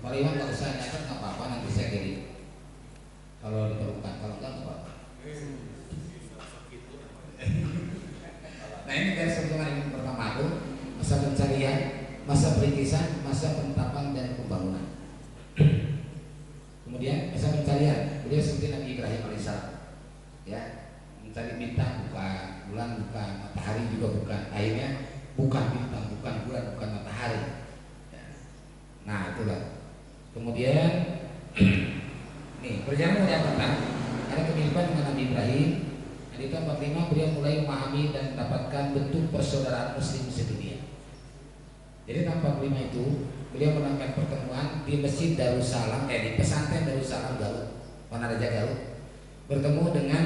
Kalau Iwan nggak usah nyatet nggak apa-apa, nanti saya kirim. Kalau diperlukan, kalau enggak nggak apa-apa. Nah ini dari pertemuan yang pertama itu masa pencarian, masa perintisan, masa penetapan dan pembangunan. Kemudian masa pencarian, beliau seperti Nabi Ibrahim alaihissalam, ya, mencari bintang bukan, bulan bukan, matahari juga bukan, akhirnya bukan bintang, bukan bulan, bukan matahari. Ya. Nah itulah. Kemudian nih perjalanan yang pertama ada kemiripan dengan Nabi Ibrahim. Di tahun 45 beliau mulai memahami dan mendapatkan bentuk persaudaraan Muslim sedunia. Jadi tahun 45 itu beliau melakukan pertemuan di Masjid Darussalam, di pesantren Darussalam Garut, Wanaraja Garut, bertemu dengan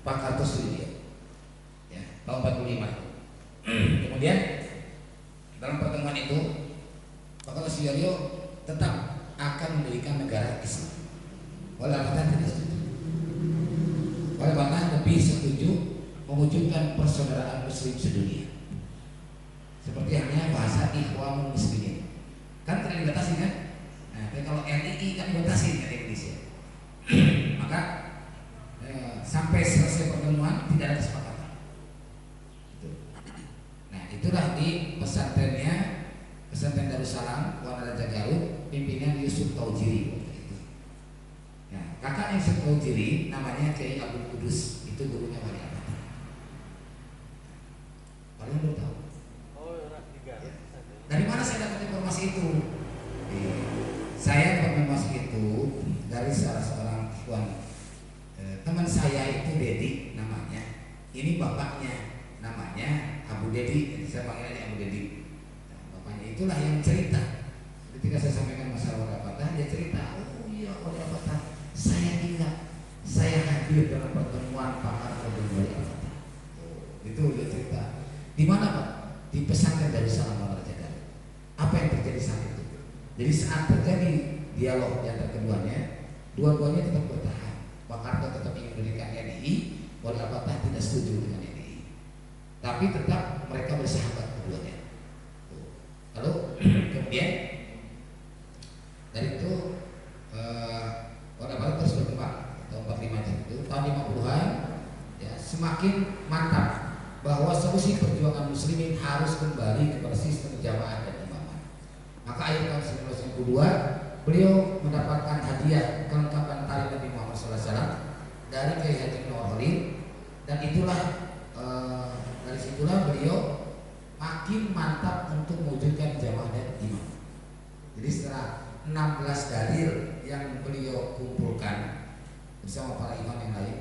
Pak Kartosuwiryo. Ya, tahun 45. Kemudian dalam pertemuan itu Pak Kartosuwiryo tetap akan mendirikan negara Islam. Walaupun tidak setuju. Walaupun lebih setuju mewujudkan persaudaraan Muslim sedunia. Seperti halnya bahasa Ikhwanul Muslimin. Kan tidak dibatasi kan? Nah, tapi kalau RII kan dibatasi di Indonesia. Maka sampai selesai pertemuan tidak ada kesepakatan. Gitu. Nah, itulah di pesantren Darussalam Wanaraja Garut, pimpinan Yusuf Taujiri. Nah, kakak Yusuf Taujiri namanya Kiai Abdul Kudus, itu gurunya Wali Ahmad. Kalian belum tahu? Dari mana saya dapat informasi itu? Saya dapat informasi itu dari salah seorang ikhwan. Teman saya itu Dedi namanya. Ini bapaknya namanya Abu Dedi. Jadi saya panggil aja Abu Dedi. Nah, bapaknya itulah yang cerita. Ketika saya sampaikan masalah Wali Fatah, dia cerita, oh iya Wali Fatah, saya ingat, saya hadir dalam pertemuan Pak Harto dan Wali Fatah. Itu dia cerita. Di mana Pak? Di pesantren Darussalam Wanaraja. Apa yang terjadi saat itu? Jadi saat terjadi dialog di antara keduanya, dua-duanya tetap bertahan. Pak Harto tetap ingin mendirikan NII, Wali Fatah tidak setuju dengan NII. Tapi tetap mereka bersahabat keduanya. Lalu kemudian dari itu Wali Fatah terus berkembang. Tahun 45 itu, tahun 50-an ya, semakin mantap bahwa solusi perjuangan muslimin harus kembali kepada sistem jamaah dan imamah. Maka akhir tahun 1992 beliau mendapatkan hadiah kelengkapan tari Nabi Muhammad SAW dari Kiai Haji Nur Khalil, dan itulah dari situlah beliau makin mantap untuk mewujudkan jamaah dan imam. Jadi setelah 16 dalil yang beliau kumpulkan bersama para imam yang lain,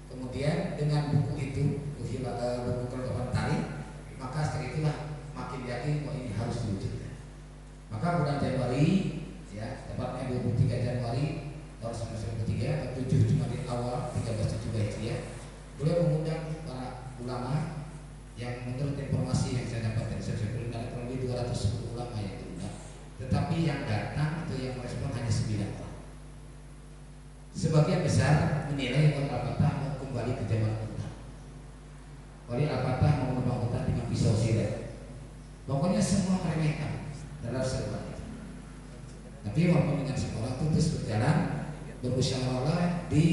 kemudian dengan buku itu, buku kelengkapan tari, maka setelah itulah makin yakin bahwa ini harus diwujudkan. Maka bulan Januari, ya, tepatnya 23 Januari tahun 1993 atau 7 Jumadil Awal 1372 Hijriah, beliau mengundang para ulama yang menurut informasi yang saya dapat dari saya ada kurang lebih 210 ulama yang diundang, tetapi yang datang atau yang merespon hanya 9 orang. Sebagian besar menilai Wali Fatah mau kembali ke zaman Uthman. Wali Fatah mau menembak Uthman dengan pisau silet. Pokoknya semua meremehkan dalam seruan itu. Tapi walaupun dengan sekolah itu terus berjalan bermusyawarah di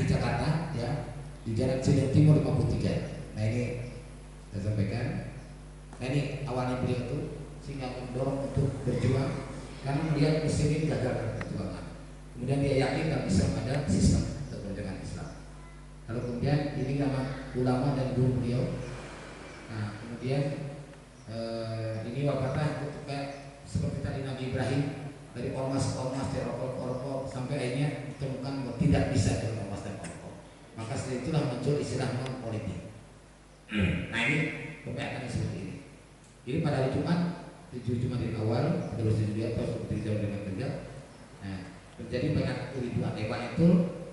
Jakarta, ya, di Jalan Ciledug Timur 53. Nah ini saya sampaikan. Nah ini awalnya beliau itu sehingga mendorong untuk berjuang karena melihat muslimin gagal perjuangan. Kemudian dia yakin dalam Islam ada sistem untuk perjuangan Islam. Lalu kemudian ini nama ulama dan guru beliau. Nah kemudian ini wafatnya kayak seperti tadi Nabi Ibrahim, dari ormas-ormas teror sampai akhirnya ditemukan bahwa tidak bisa dengan ormas dan ormas. Maka setelah itulah muncul istilah non politik. Nah ini kebanyakan seperti ini. Jadi pada hari Jumat 7 Jumadil Awal pada bersih atau seperti jauh dengan kerja. Nah terjadi banyak keribuan, itu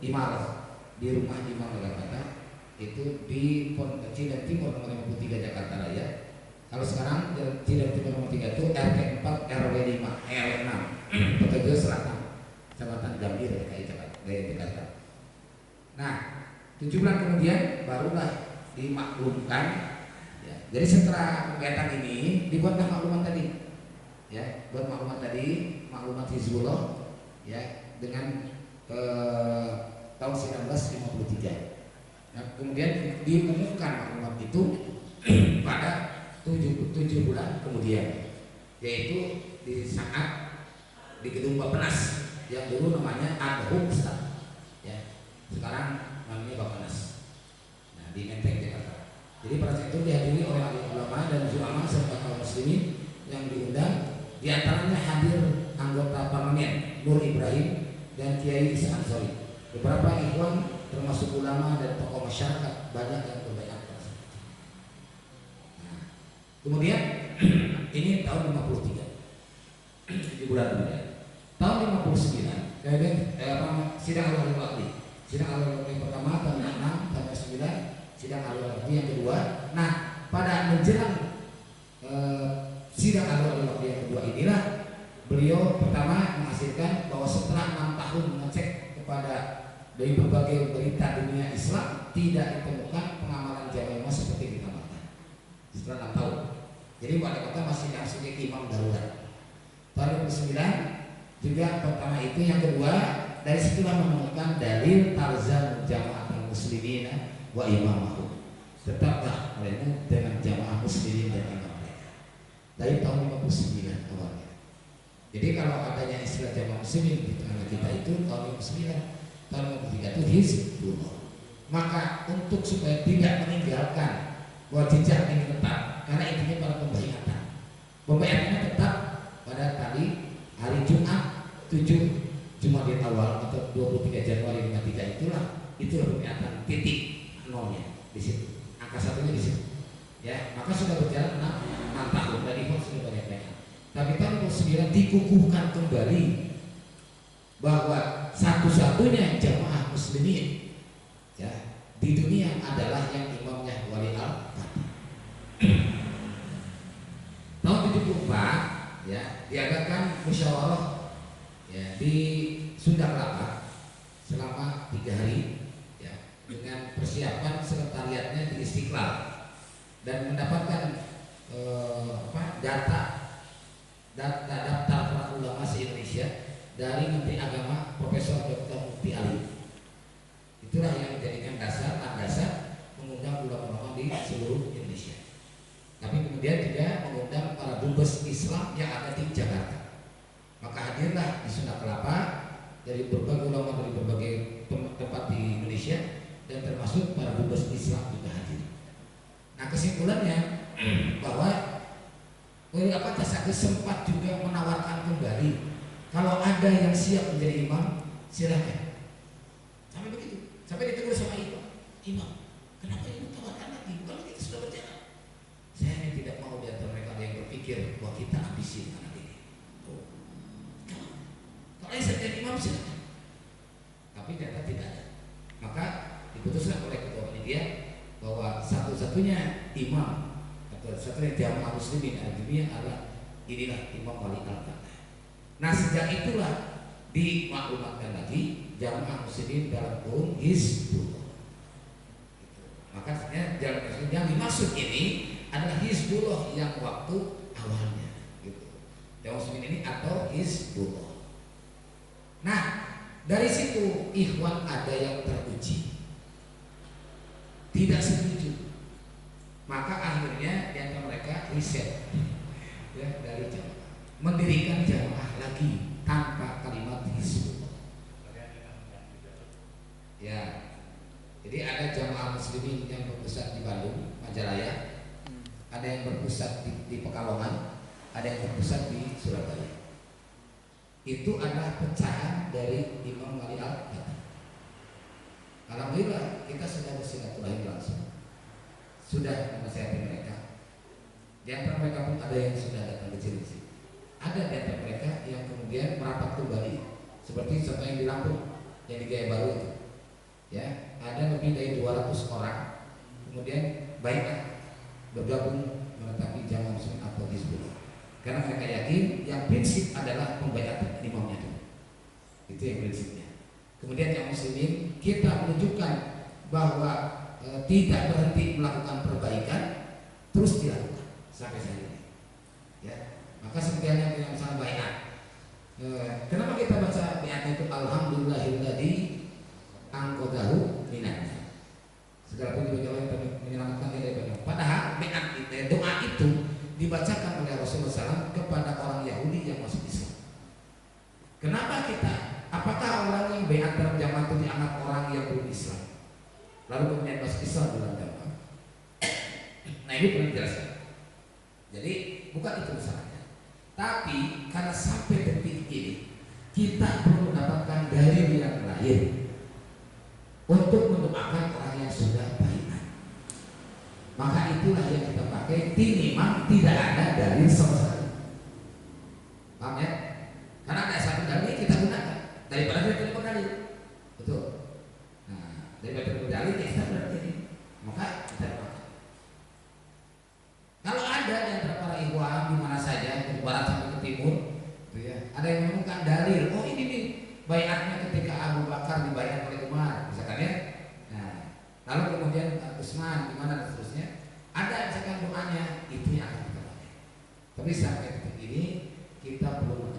imarah di rumah Imam Wali Fatah itu di Pondok Kecil dan Timur nomor 53 Jakarta Raya. Kalau sekarang Ciledug Timur nomor 3 itu RT 4 RW 5 RW 6 Petugas Selatan Kecamatan Gambir Jakarta. Nah 7 bulan kemudian barulah dimaklumkan, ya. Jadi setelah kegiatan ini dibuatlah makluman tadi. ya, buat maklumat tadi, maklumat Hizbullah ya, dengan tahun 1953. Nah, kemudian diumumkan maklumat itu pada 7 bulan kemudian, yaitu di saat di gedung Bappenas yang dulu namanya Ad-Hoc ya, sekarang namanya Bappenas. Nah, di Menteng Jakarta. Jadi pada saat itu dihadiri oleh alim ulama dan ulama serta kaum muslimin yang diundang, di antaranya hadir anggota parlemen Nur Ibrahim dan Kiai Isa Ansori. Beberapa ikhwan termasuk ulama dan tokoh masyarakat banyak yang berbaiat. Nah, kemudian ini tahun 53, 7 bulan kemudian. Tahun 59, sidang al-wali waqti. Sidang al-wali pertama tahun 6 sampai 9, sidang al-wali waqti yang kedua. Nah, pada menjelang sidang al-wali waqti yang kedua inilah beliau pertama menghasilkan bahwa setelah 6 tahun mengecek kepada dari berbagai berita dunia Islam, tidak ditemukan pengamalan jamaah seperti digambarkan setelah 6 tahun. Jadi wali kota masih sebagai imam darurat. Tahun 2009 juga pertama itu, yang kedua dari situlah menemukan dalil tarzan jamaatul muslimin wa imamahum, tetaplah olehmu dengan jamaah muslimin dan imam mereka. Dari tahun 59 awalnya. Jadi kalau adanya istilah jamaah muslimin di tengah kita itu tahun 59, tahun 53 itu Hizbullah. Maka untuk supaya tidak meninggalkan bahwa jejak ini tetap, karena intinya pada pembaiatan. Pembaiatannya tetap pada tadi hari Jumat 7 Jumadil Awal atau 23 Januari 53 itulah pembaiatan titik nolnya di situ. Angka satunya di situ. Ya, maka sudah berjalan 6 tahun dan ikhwan sudah banyak. Tapi tahun 2009 dikukuhkan kembali bahwa satu-satunya jamaah muslimin ya di dunia adalah yang imamnya wali al-fatih. Tahun 74 ya diadakan musyawarah ya di Sunda Kelapa selama 3 hari ya, dengan persiapan sekretariatnya di Istiqlal dan mendapatkan daftar para ulama se-Indonesia dari Menteri Agama Profesor Dr. Mufti Ali. Itulah yang menjadikan landasan mengundang ulama-ulama di seluruh Indonesia. Tapi kemudian juga mengundang para dubes Islam yang ada di Jakarta. Maka hadirlah di Sunda Kelapa dari berbagai ulama dari berbagai tempat di Indonesia dan termasuk para dubes Islam juga hadir. Nah, kesimpulannya bahwa Wali Al-Fatih sempat juga menawarkan kembali kalau ada yang siap menjadi imam silakan. Sampai begitu, sampai ditegur sama imam, kenapa ini tawarkan lagi? Bukan kita sudah berjalan. Saya ini tidak mau di antara mereka yang berpikir bahwa kita habisin anak ini. Kalau yang jadi imam silakan. Tapi ternyata tidak ada. Maka diputuskan oleh ketua panitia bahwa satu-satunya imam atau satu-satunya jamaah muslimin di dunia adalah inilah Imam Wali Al-Fatih. Nah, sejak itulah dimaklumatkan lagi jamaah muslimin dalam kurung Hizbullah. Maka sebenarnya jamaah muslimin yang dimaksud ini adalah Hizbullah yang waktu awalnya gitu. Jamaah muslimin ini atau Hizbullah. Nah, dari situ ikhwan ada yang teruji, tidak setuju. Maka akhirnya yang mereka riset ya dari jamaah, mendirikan jamaah lagi tanpa kalimat Hizbullah. Ya, jadi ada jamaah muslimin yang berpusat di Bandung, Majalaya, ada yang berpusat di Pekalongan, ada yang berpusat di Surabaya. Itu adalah pecahan dari Imam Wali Al-Fatih. Alhamdulillah kita sudah bersilaturahim langsung, sudah menasihati mereka. Di antara mereka pun ada yang sudah datang ke Cilengsi. Ada di antara mereka yang kemudian merapat kembali, seperti contoh yang di Lampung, yang di Gaya Baru itu. Ya, ada lebih dari 200 orang kemudian baiklah bergabung menetapi jamaah muslim atau Hizbullah. Karena mereka yakin yang prinsip adalah pembaiatan imamnya itu. Itu yang prinsipnya. Kemudian yang muslimin kita menunjukkan bahwa tidak berhenti melakukan perbaikan, terus dilakukan sampai saat ini. Ya, maka seperti yang Islam, lalu kemudian masuk Islam dalam dakwah. Nah ini perlu dijelaskan. Jadi bukan itu masalahnya. Tapi karena sampai detik ini kita perlu mendapatkan dalil yang lain untuk mendoakan orang yang sudah baiat. Maka itulah yang kita pakai. Tiniman tidak ada dalil sama sekali. Paham ya? Karena ada satu dalil kita gunakan daripada kita tidak dalil. Betul. Nah, daripada tidak dalil kita berarti maka kita pakai. Kalau ada di antara para ikhwan di mana saja, dari barat sampai ke timur, gitu ya, ada yang menemukan dalil, oh ini nih baiatnya ketika Abu Bakar dibaiat oleh Umar, misalkan ya. Nah, lalu kemudian Utsman gimana dan seterusnya. Ada misalkan doanya, itu yang akan kita pakai. Tapi sampai detik ini kita belum